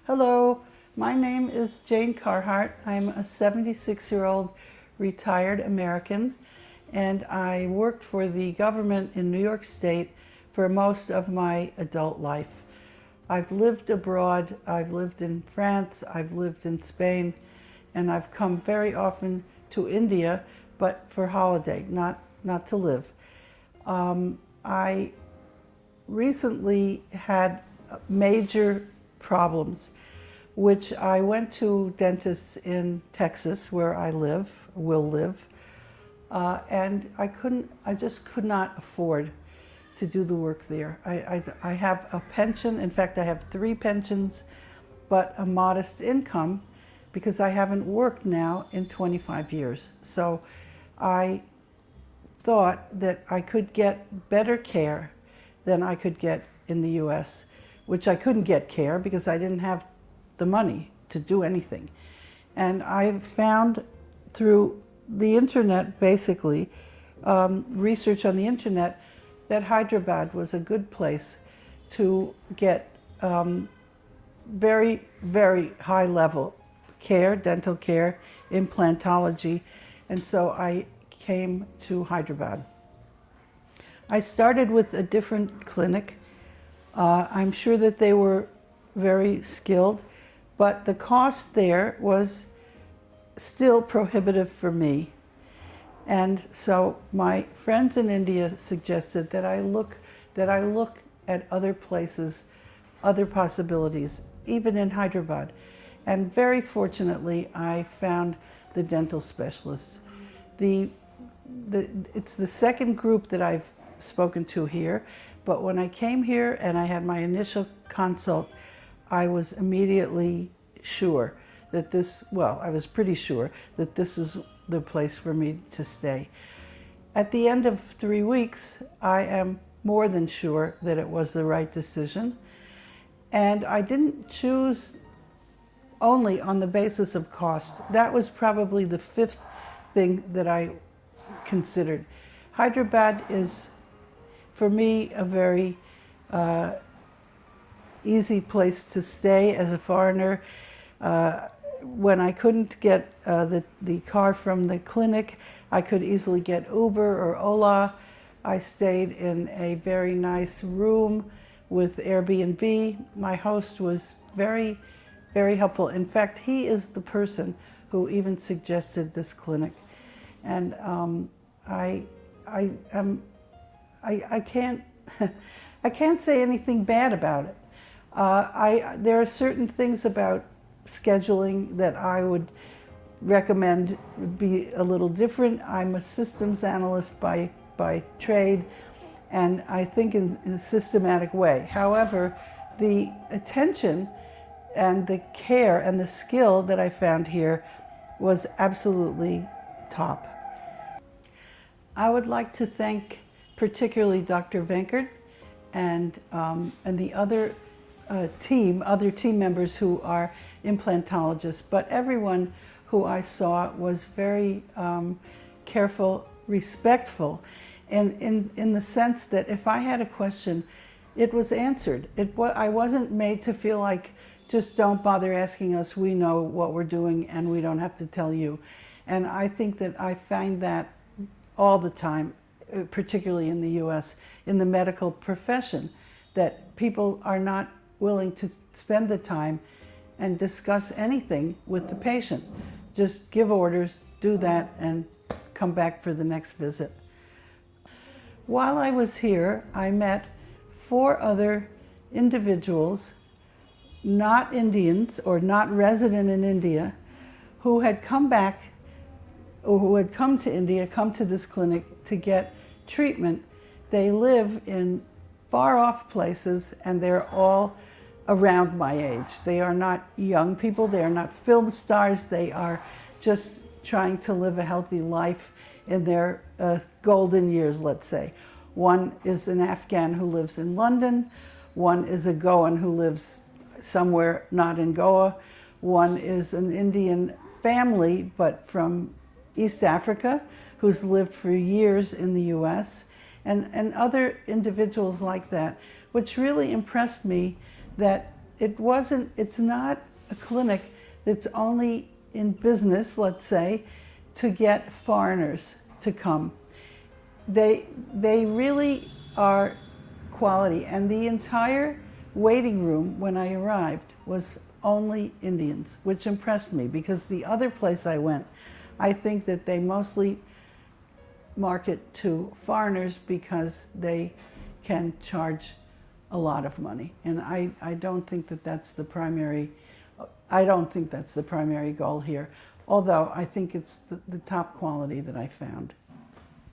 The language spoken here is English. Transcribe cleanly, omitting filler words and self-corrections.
Hello, my name is Jane Carhart. I'm a 76-year-old retired American, and I worked for the government in New York State for most of my adult life. I've lived abroad. I've lived in France, I've lived in Spain, and I've come very often to India, but for holiday, not to live. I recently had major problems, which I went to dentists in Texas, where I will live, and I just could not afford to do the work there. I have a pension. In fact, I have 3 pensions, but a modest income because I haven't worked now in 25 years. So I thought that I could get better care than I could get in the US, which I couldn't get care because I didn't have the money to do anything. And I found through the internet, basically, research on the internet, that Hyderabad was a good place to get very, very high level care, dental care, implantology, and so I came to Hyderabad. I started with a different clinic. I'm sure that they were very skilled, but the cost there was still prohibitive for me. And so my friends in India suggested that I look at other places, other possibilities, even in Hyderabad. And very fortunately, I found the dental specialists. It's the second group that I've spoken to here, but when I came here and I had my initial consult, I was immediately sure that I was pretty sure that this was the place for me to stay. At the end of 3 weeks, I am more than sure that it was the right decision. And I didn't choose only on the basis of cost. That was probably the 5th thing that I considered. Hyderabad is, for me, a very easy place to stay as a foreigner. When I couldn't get the car from the clinic, I could easily get Uber or Ola. I stayed in a very nice room with Airbnb. My host was very, very helpful. In fact, he is the person who even suggested this clinic. And I can't I can't say anything bad about it. There are certain things about scheduling that I would recommend be a little different. I'm a systems analyst by trade, and I think in a systematic way. However, the attention and the care and the skill that I found here was absolutely top. I would like to thank particularly Dr. Venkert and the other team members who are implantologists, but everyone who I saw was very careful, respectful, and in the sense that if I had a question, it was answered. I wasn't made to feel like, just don't bother asking us, we know what we're doing and we don't have to tell you. And I think that I find that all the time, particularly in the US, in the medical profession, that people are not willing to spend the time and discuss anything with the patient. Just give orders, do that, and come back for the next visit. While I was here, I met 4 other individuals, not Indians or not resident in India, who had come back, or who had come to India, come to this clinic to get treatment. They live in far off places, and they're all around my age. They are not young people, they are not film stars, they are just trying to live a healthy life in their golden years, let's say. One is an Afghan who lives in London, one is a Goan who lives somewhere not in Goa, one is an Indian family but from East Africa who's lived for years in the US, and other individuals like that, which really impressed me that it's not a clinic that's only in business, let's say, to get foreigners to come. They really are quality, and the entire waiting room when I arrived was only Indians, which impressed me, because the other place I went, I think that they mostly market to foreigners because they can charge a lot of money. And I don't think that that's the primary, goal here, although I think it's the top quality that I found.